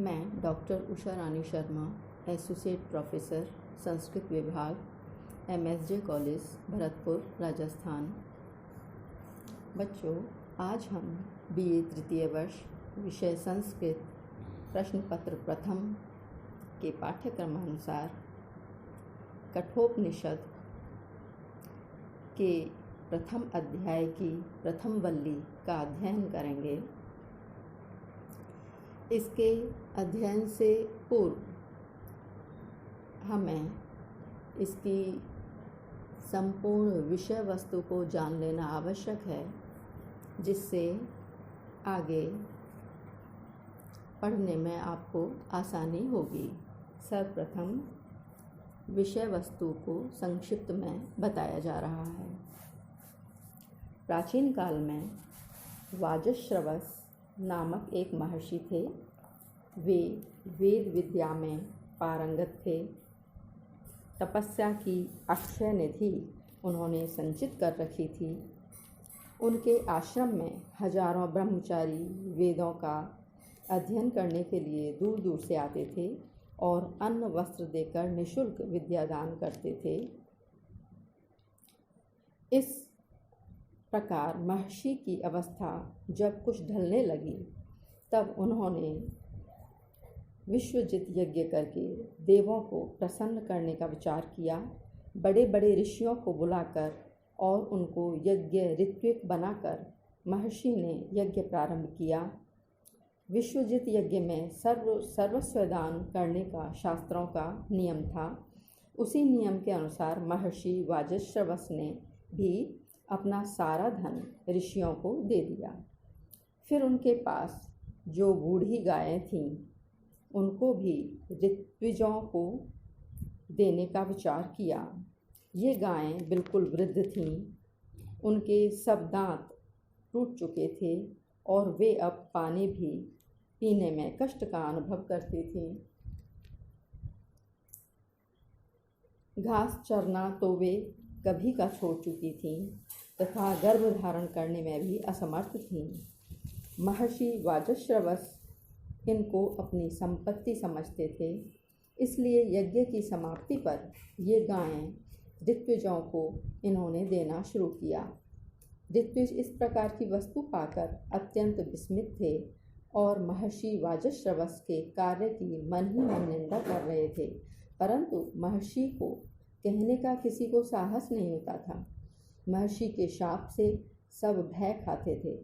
मैं डॉक्टर उषा रानी Sharma, associate professor, Sanskrit विभाग, MSJ college, Bharatpur, Rajasthan. बच्चों, आज हम BA तृतीय वर्ष विषय संस्कृत प्रश्न पत्र प्रथम के पाठ्यक्रमानुसार कठोपनिषद के प्रथम अध्याय की प्रथम वल्ली का अध्ययन करेंगे। इसके अध्ययन से पूर्व हमें इसकी संपूर्ण विषय वस्तु को जान लेना आवश्यक है, जिससे आगे पढ़ने में आपको आसानी होगी। सर्वप्रथम विषय वस्तु को संक्षिप्त में बताया जा रहा है। प्राचीन काल में वाजश्रवस नामक एक महर्षि थे। वे वेद विद्या में पारंगत थे। तपस्या की अक्षय निधि उन्होंने संचित कर रखी थी। उनके आश्रम में हजारों ब्रह्मचारी वेदों का अध्ययन करने के लिए दूर दूर से आते थे और अन्न वस्त्र देकर निःशुल्क विद्यादान करते थे। इस प्रकार महर्षि की अवस्था जब कुछ ढलने लगी, तब उन्होंने विश्वजित यज्ञ करके देवों को प्रसन्न करने का विचार किया। बड़े बड़े ऋषियों को बुलाकर और उनको यज्ञ ऋत्विक बनाकर महर्षि ने यज्ञ प्रारंभ किया। विश्वजित यज्ञ में सर्वस्व दान करने का शास्त्रों का नियम था। उसी नियम के अनुसार महर्षि वाजश्रवस ने भी अपना सारा धन ऋषियों को दे दिया। फिर उनके पास जो बूढ़ी गायें थीं, उनको भी ऋत्विजों को देने का विचार किया। ये गायें बिल्कुल वृद्ध थीं। उनके सब दांत टूट चुके थे और वे अब पानी भी पीने में कष्ट का अनुभव करती थीं। घास चरना तो वे कभी का छोड़ चुकी थीं तथा गर्भ धारण करने में भी असमर्थ थीं। महर्षि वाजश्रवस इनको अपनी संपत्ति समझते थे, इसलिए यज्ञ की समाप्ति पर ये गायें ऋत्विजों को इन्होंने देना शुरू किया। ऋत्विज इस प्रकार की वस्तु पाकर अत्यंत विस्मित थे और महर्षि वाजश्रवस के कार्य की मन ही मन निंदा कर रहे थे, परंतु महर्षि को कहने का किसी को साहस नहीं होता था। महर्षि के शाप से सब भय खाते थे।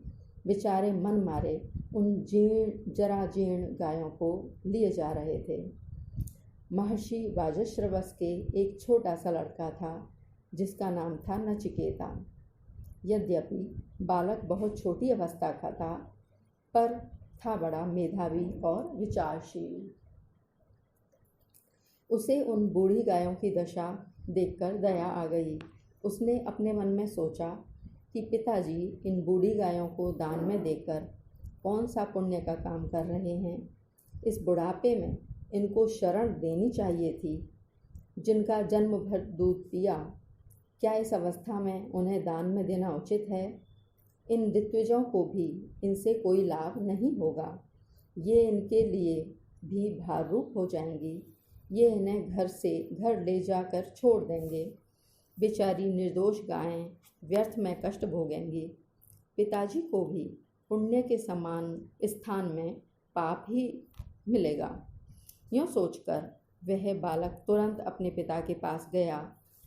बेचारे मन मारे उन जराजीर्ण गायों को लिए जा रहे थे। महर्षि वाजश्रवस के एक छोटा सा लड़का था, जिसका नाम था नचिकेता। यद्यपि बालक बहुत छोटी अवस्था का था, पर था बड़ा मेधावी और विचारशील। उसे उन बूढ़ी गायों की दशा देखकर दया आ गई। उसने अपने मन में सोचा कि पिताजी इन बूढ़ी गायों को दान में देकर कौन सा पुण्य का काम कर रहे हैं। इस बुढ़ापे में इनको शरण देनी चाहिए थी। जिनका जन्म भर दूध पिया, क्या इस अवस्था में उन्हें दान में देना उचित है? इन ऋत्विजों को भी इनसे कोई लाभ नहीं होगा। ये इनके लिए भी भाररूप हो जाएंगी। ये इन्हें घर से घर ले जाकर छोड़ देंगे। बेचारी निर्दोष गायें व्यर्थ में कष्ट भोगेंगी। पिताजी को भी पुण्य के समान स्थान में पाप ही मिलेगा। यूँ सोचकर वह बालक तुरंत अपने पिता के पास गया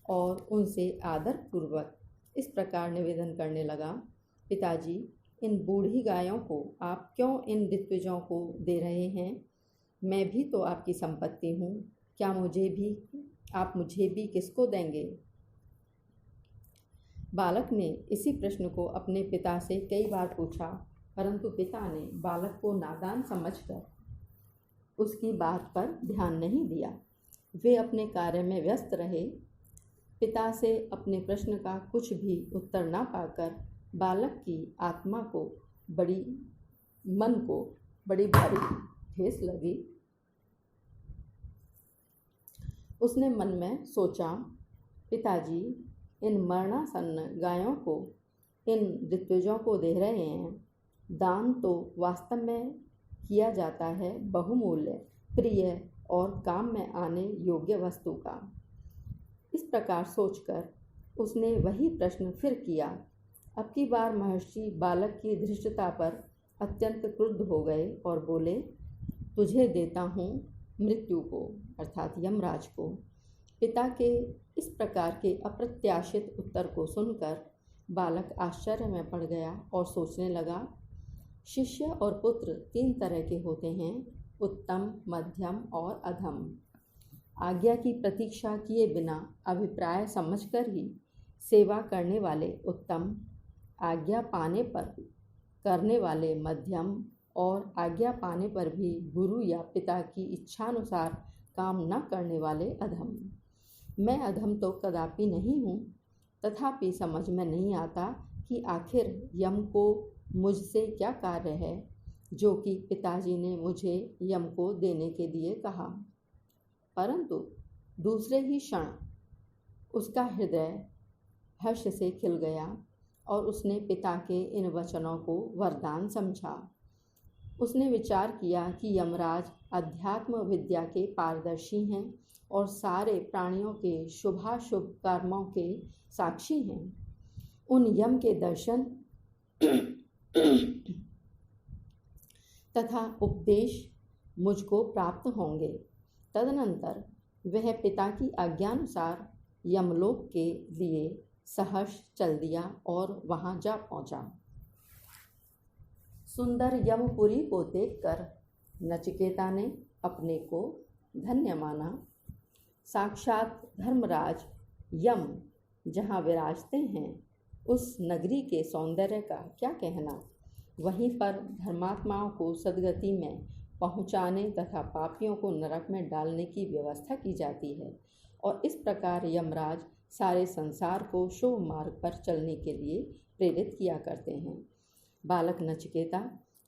और उनसे आदरपूर्वक इस प्रकार निवेदन करने लगा, पिताजी, इन बूढ़ी गायों को आप क्यों इन ऋत्विजों को दे रहे हैं? मैं भी तो आपकी संपत्ति हूँ। क्या आप मुझे भी किसको देंगे? बालक ने इसी प्रश्न को अपने पिता से कई बार पूछा, परंतु पिता ने बालक को नादान समझकर उसकी बात पर ध्यान नहीं दिया। वे अपने कार्य में व्यस्त रहे। पिता से अपने प्रश्न का कुछ भी उत्तर न पाकर बालक की आत्मा को मन को बड़ी भारी ठेस लगी। उसने मन में सोचा, पिताजी इन मरणासन्न गायों को इन ऋत्विजों को दे रहे हैं। दान तो वास्तव में किया जाता है बहुमूल्य, प्रिय और काम में आने योग्य वस्तु का। इस प्रकार सोचकर उसने वही प्रश्न फिर किया। अब की बार महर्षि बालक की धृष्टता पर अत्यंत क्रुद्ध हो गए और बोले, तुझे देता हूँ मृत्यु को, अर्थात यमराज को। पिता के इस प्रकार के अप्रत्याशित उत्तर को सुनकर बालक आश्चर्य में पड़ गया और सोचने लगा, शिष्य और पुत्र 3 तरह के होते हैं, उत्तम, मध्यम और अधम। आज्ञा की प्रतीक्षा किए बिना अभिप्राय समझकर ही सेवा करने वाले उत्तम, आज्ञा पाने पर करने वाले मध्यम और आज्ञा पाने पर भी गुरु या पिता की इच्छानुसार काम न करने वाले अधम। मैं अधम तो कदापि नहीं हूँ, तथापि समझ में नहीं आता कि आखिर यम को मुझसे क्या कार्य है जो कि पिताजी ने मुझे यम को देने के लिए कहा। परंतु दूसरे ही क्षण उसका हृदय हर्ष से खिल गया और उसने पिता के इन वचनों को वरदान समझा। उसने विचार किया कि यमराज अध्यात्म विद्या के पारदर्शी हैं और सारे प्राणियों के शुभाशुभ कर्मों के साक्षी हैं। उन यम के दर्शन तथा उपदेश मुझको प्राप्त होंगे। तदनंतर वह पिता की आज्ञानुसार यमलोक के लिए सहर्ष चल दिया और वहां जा पहुंचा। सुंदर यमपुरी को देखकर नचिकेता ने अपने को धन्य माना। साक्षात धर्मराज यम जहाँ विराजते हैं, उस नगरी के सौंदर्य का क्या कहना। वहीं पर धर्मात्माओं को सद्गति में पहुँचाने तथा पापियों को नरक में डालने की व्यवस्था की जाती है और इस प्रकार यमराज सारे संसार को शुभ मार्ग पर चलने के लिए प्रेरित किया करते हैं। बालक नचिकेता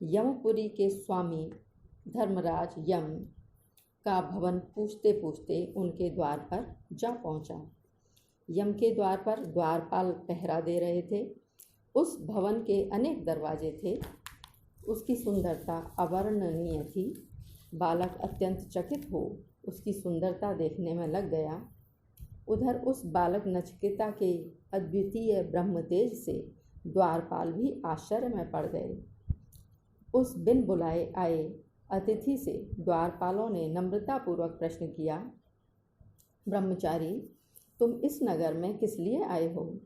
यमपुरी के स्वामी धर्मराज यम का भवन पूछते पूछते उनके द्वार पर जा पहुंचा। यम के द्वार पर द्वारपाल पहरा दे रहे थे। उस भवन के अनेक दरवाजे थे। उसकी सुंदरता अवर्णनीय थी। बालक अत्यंत चकित हो उसकी सुंदरता देखने में लग गया। उधर उस बालक नचिकेता के अद्वितीय ब्रह्म तेज से द्वारपाल भी आश्चर्य में पड़ गए। उस बिन बुलाए आए अतिथि से द्वारपालों ने नम्रतापूर्वक प्रश्न किया, ब्रह्मचारी, तुम इस नगर में किस लिए आए हो?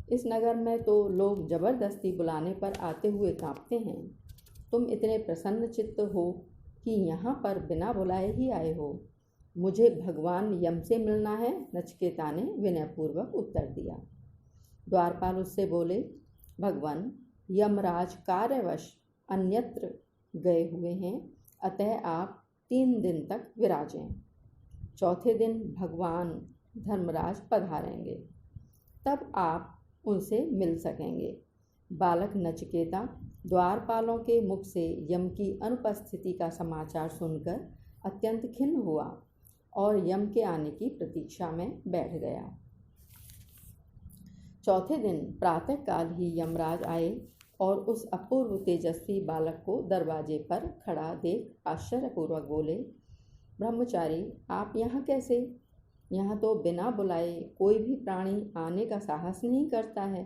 इस नगर में तो लोग जबरदस्ती बुलाने पर आते हुए कांपते हैं। तुम इतने प्रसन्न चित्त हो कि यहाँ पर बिना बुलाए ही आए हो। मुझे भगवान यम से मिलना है, नचिकेता ने विनयपूर्वक उत्तर दिया। द्वारपाल उससे बोले, भगवान यमराज कार्यवश अन्यत्र गए हुए हैं, अतः आप 3 दिन तक विराजें। चौथे दिन भगवान धर्मराज पधारेंगे, तब आप उनसे मिल सकेंगे। बालक नचिकेता द्वारपालों के मुख से यम की अनुपस्थिति का समाचार सुनकर अत्यंत खिन्न हुआ और यम के आने की प्रतीक्षा में बैठ गया। चौथे दिन प्रातःकाल ही यमराज आए और उस अपूर्व तेजस्वी बालक को दरवाजे पर खड़ा देख आश्चर्यपूर्वक बोले, ब्रह्मचारी, आप यहाँ कैसे? यहाँ तो बिना बुलाए कोई भी प्राणी आने का साहस नहीं करता है।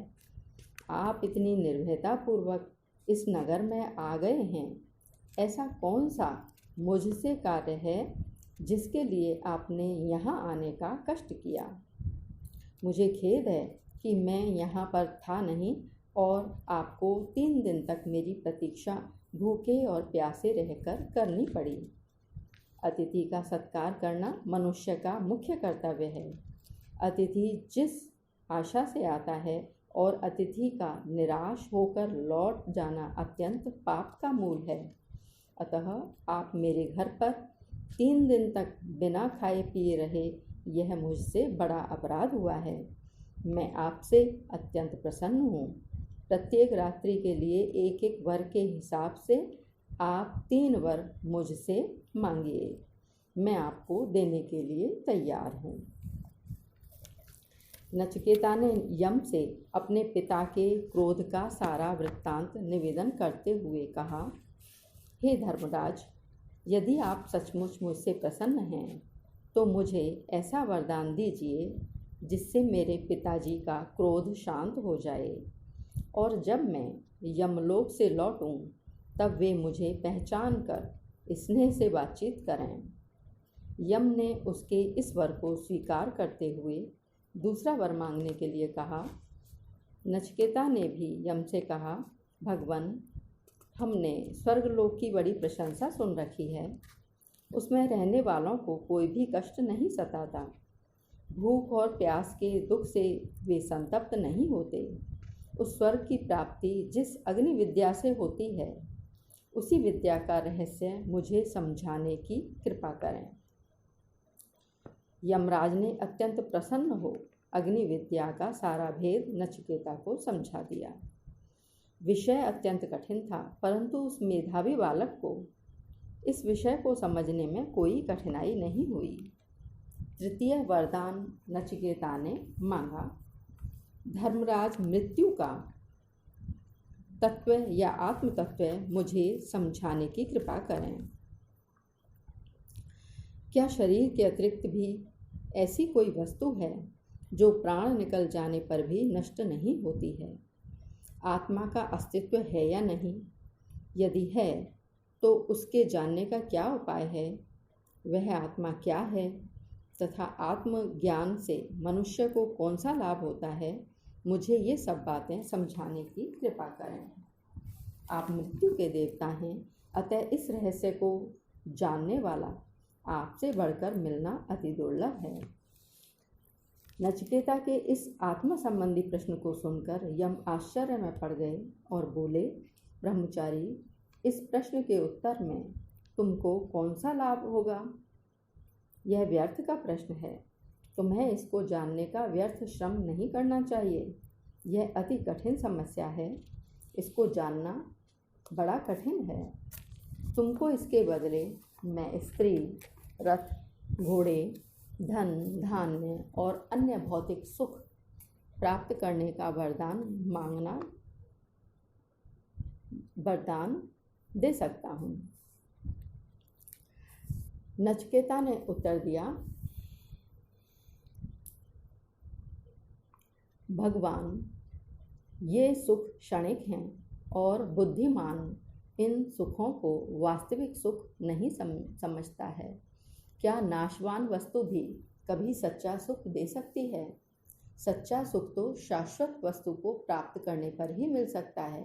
आप इतनी निर्भयतापूर्वक इस नगर में आ गए हैं। ऐसा कौन सा मुझसे कार्य है जिसके लिए आपने यहाँ आने का कष्ट किया? मुझे खेद है कि मैं यहाँ पर था नहीं और आपको 3 दिन तक मेरी प्रतीक्षा भूखे और प्यासे रहकर करनी पड़ी। अतिथि का सत्कार करना मनुष्य का मुख्य कर्तव्य है। अतिथि जिस आशा से आता है और अतिथि का निराश होकर लौट जाना अत्यंत पाप का मूल है। अतः आप मेरे घर पर 3 दिन तक बिना खाए पिए रहे, यह मुझसे बड़ा अपराध हुआ है। मैं आपसे अत्यंत प्रसन्न हूँ। प्रत्येक रात्रि के लिए 1-1 वर के हिसाब से आप 3 वर मुझसे मांगिए। मैं आपको देने के लिए तैयार हूँ। नचिकेता ने यम से अपने पिता के क्रोध का सारा वृत्तांत निवेदन करते हुए कहा, हे धर्मराज, यदि आप सचमुच मुझसे प्रसन्न हैं तो मुझे ऐसा वरदान दीजिए जिससे मेरे पिताजी का क्रोध शांत हो जाए और जब मैं यमलोक से लौटूं तब वे मुझे पहचान कर स्नेह से बातचीत करें। यम ने उसके इस वर को स्वीकार करते हुए दूसरा वर मांगने के लिए कहा। नचिकेता ने भी यम से कहा, भगवान, हमने स्वर्गलोक की बड़ी प्रशंसा सुन रखी है। उसमें रहने वालों को कोई भी कष्ट नहीं सताता। भूख और प्यास के दुख से वे संतप्त नहीं होते। उस स्वर्ग की प्राप्ति जिस अग्नि विद्या से होती है, उसी विद्या का रहस्य मुझे समझाने की कृपा करें। यमराज ने अत्यंत प्रसन्न हो अग्नि विद्या का सारा भेद नचिकेता को समझा दिया। विषय अत्यंत कठिन था, परंतु उस मेधावी बालक को इस विषय को समझने में कोई कठिनाई नहीं हुई। तृतीय वरदान नचिकेता ने मांगा, धर्मराज, मृत्यु का तत्व या आत्म तत्व मुझे समझाने की कृपा करें। क्या शरीर के अतिरिक्त भी ऐसी कोई वस्तु है जो प्राण निकल जाने पर भी नष्ट नहीं होती है? आत्मा का अस्तित्व है या नहीं? यदि है तो उसके जानने का क्या उपाय है? वह आत्मा क्या है तथा आत्मज्ञान से मनुष्य को कौन सा लाभ होता है? मुझे ये सब बातें समझाने की कृपा करें। आप मृत्यु के देवता हैं, अतः इस रहस्य को जानने वाला आपसे बढ़कर मिलना अति दुर्लभ है। नचिकेता के इस आत्म संबंधी प्रश्न को सुनकर यम आश्चर्य में पड़ गए और बोले, ब्रह्मचारी, इस प्रश्न के उत्तर में तुमको कौन सा लाभ होगा? यह व्यर्थ का प्रश्न है। तुम्हें इसको जानने का व्यर्थ श्रम नहीं करना चाहिए। यह अति कठिन समस्या है। इसको जानना बड़ा कठिन है। तुमको इसके बदले मैं स्त्री, रथ, घोड़े, धन, धान्य और अन्य भौतिक सुख प्राप्त करने का वरदान दे सकता हूँ। नचिकेता ने उत्तर दिया, भगवान, ये सुख क्षणिक हैं और बुद्धिमान इन सुखों को वास्तविक सुख नहीं समझता है। क्या नाशवान वस्तु भी कभी सच्चा सुख दे सकती है? सच्चा सुख तो शाश्वत वस्तु को प्राप्त करने पर ही मिल सकता है।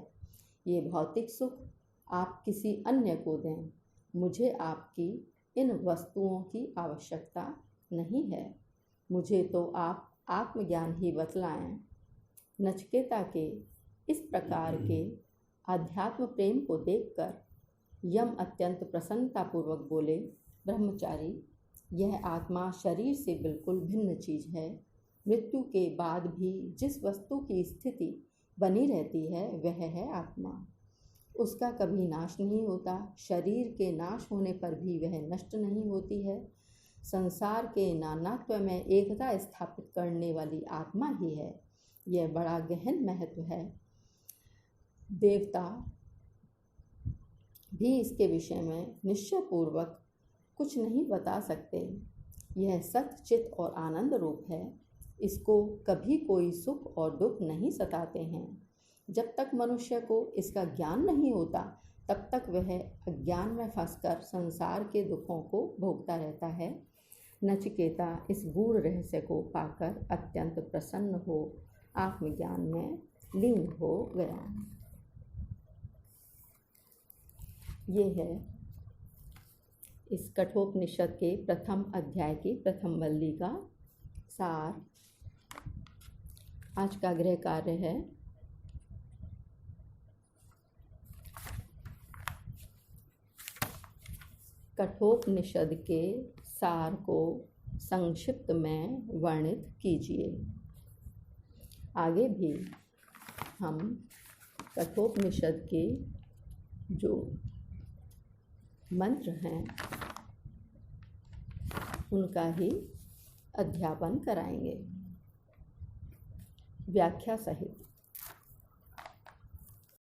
ये भौतिक सुख आप किसी अन्य को दें। मुझे आपकी इन वस्तुओं की आवश्यकता नहीं है। मुझे तो आप आत्मज्ञान ही बतलाएं। नचिकेता के इस प्रकार के आध्यात्म प्रेम को देखकर यम अत्यंत प्रसन्नतापूर्वक बोले, ब्रह्मचारी, यह आत्मा शरीर से बिल्कुल भिन्न चीज है। मृत्यु के बाद भी जिस वस्तु की स्थिति बनी रहती है वह है आत्मा। उसका कभी नाश नहीं होता। शरीर के नाश होने पर भी वह नष्ट नहीं होती है। संसार के नानात्व में एकता स्थापित करने वाली आत्मा ही है। यह बड़ा गहन महत्व है। देवता भी इसके विषय में निश्चयपूर्वक कुछ नहीं बता सकते। यह सत्य, चित्त और आनंद रूप है। इसको कभी कोई सुख और दुख नहीं सताते हैं। जब तक मनुष्य को इसका ज्ञान नहीं होता तब तक वह अज्ञान में फंसकर संसार के दुखों को भोगता रहता है। नचिकेता इस गूढ़ रहस्य को पाकर अत्यंत प्रसन्न हो आत्मज्ञान में लीन हो गया। ये है इस कठोपनिषद के प्रथम अध्याय की प्रथम वल्ली का सार। आज का गृह कार्य है कठोपनिषद के सार को संक्षिप्त में वर्णित कीजिए। आगे भी हम कठोपनिषद के जो मंत्र हैं उनका ही अध्यापन कराएंगे व्याख्या सहित।